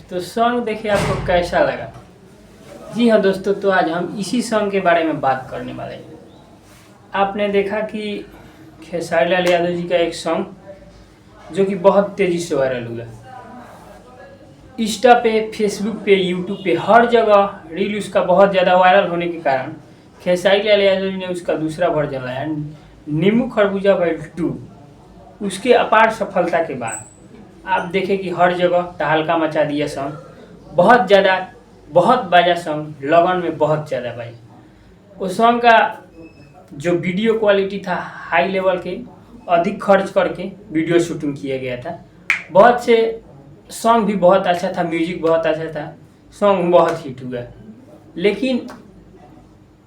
तो सॉन्ग देखे आपको कैसा लगा? जी हाँ दोस्तों, तो आज हम इसी सॉन्ग के बारे में बात करने वाले हैं। आपने देखा कि खेसारी लाल यादव जी का एक सॉन्ग जो कि बहुत तेज़ी से वायरल हुआ, इंस्टा पे, फेसबुक पे, यूट्यूब पे, हर जगह रील उसका बहुत ज़्यादा वायरल होने के कारण खेसारी लाल यादव जी ने उसका दूसरा वर्जन लाया, नींबू खरबूजा वर्ल्ड 2। उसके अपार सफलता के बाद आप देखें कि हर जगह तहलका मचा दिया सॉन्ग, बहुत ज़्यादा, बहुत बाजा सॉन्ग, लगन में बहुत ज़्यादा बाजा। उस सॉन्ग का जो वीडियो क्वालिटी था हाई लेवल के, अधिक खर्च करके वीडियो शूटिंग किया गया था। बहुत से सॉन्ग भी बहुत अच्छा था, म्यूजिक बहुत अच्छा था, सॉन्ग बहुत हिट हुआ। लेकिन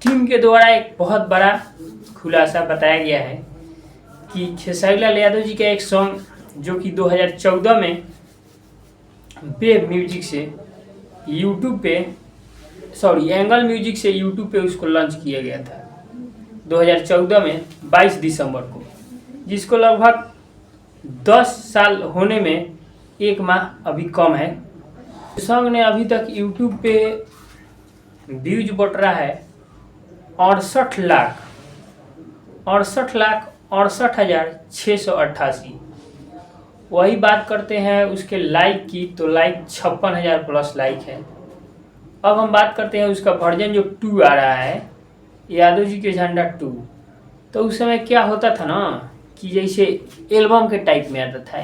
टीम के द्वारा एक बहुत बड़ा खुलासा बताया गया है कि खेसारी लाल यादव जी का एक सॉन्ग जो कि 2014 में वेब म्यूजिक से यूट्यूब पे, एंगल म्यूजिक से यूट्यूब पे उसको लॉन्च किया गया था 2014 में 22 दिसंबर को, जिसको लगभग 10 साल होने में 1 माह अभी कम है। सॉन्ग ने अभी तक यूट्यूब पे व्यूज बट रहा है 68,68,68,688। वही बात करते हैं उसके लाइक की, तो लाइक 56,000 प्लस लाइक है। अब हम बात करते हैं उसका वर्जन जो 2 आ रहा है, यादव जी के झंडा 2। तो उस समय क्या होता था ना कि जैसे एल्बम के टाइप में आता था,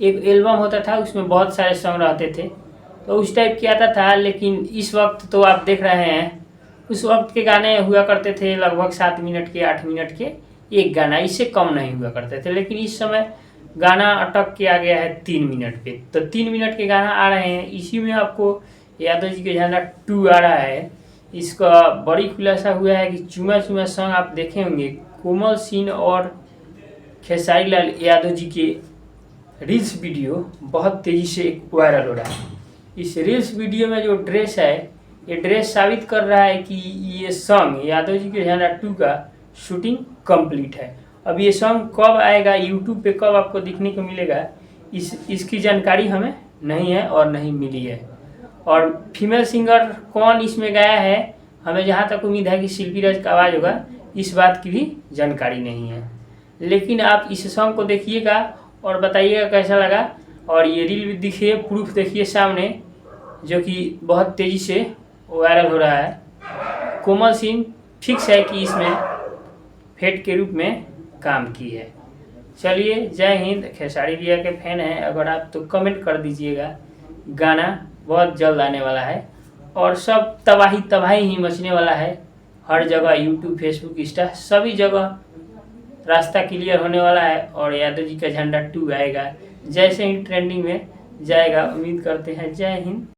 एक एल्बम होता था, उसमें बहुत सारे सॉन्ग रहते थे, तो उस टाइप की आता था। लेकिन इस वक्त तो आप देख रहे हैं, उस वक्त के गाने हुआ करते थे लगभग 7 मिनट के, 8 मिनट के एक गाना, इससे कम नहीं हुआ करते थे। लेकिन इस समय गाना अटक के आ गया है 3 मिनट पे, तो 3 मिनट के गाना आ रहे हैं। इसी में आपको यादव जी के झंडा 2 आ रहा है। इसका बड़ी खुलासा हुआ है कि चुमा चुमा सॉन्ग आप देखे होंगे, कोमल सीन और खेसारी लाल यादव जी के रील्स वीडियो बहुत तेज़ी से वायरल हो रहा है। इस रील्स वीडियो में जो ड्रेस है, ये ड्रेस साबित कर रहा है कि ये सॉन्ग यादव जी के झंडा 2 का शूटिंग कंप्लीट है। अब ये सॉन्ग कब आएगा, यूट्यूब पे कब आपको दिखने को मिलेगा, इसकी जानकारी हमें नहीं है और नहीं मिली है। और फीमेल सिंगर कौन इसमें गाया है, हमें जहाँ तक उम्मीद है कि शिल्पी राज का आवाज़ होगा, इस बात की भी जानकारी नहीं है। लेकिन आप इस सॉन्ग को देखिएगा और बताइएगा कैसा लगा। और ये रील भी देखिए, प्रूफ देखिए सामने, जो कि बहुत तेज़ी से वायरल हो रहा है। कोमल सिंह फिक्स है कि इसमें फेट के रूप में काम की है। चलिए, जय हिंद। खेसारी भैया के फैन हैं अगर आप, तो कमेंट कर दीजिएगा। गाना बहुत जल्द आने वाला है और सब तबाही ही मचने वाला है। हर जगह यूट्यूब, फेसबुक, इंस्टा, सभी जगह रास्ता क्लियर होने वाला है और यादव जी का झंडा 2 आएगा। जैसे ही ट्रेंडिंग में जाएगा, उम्मीद करते हैं। जय हिंद।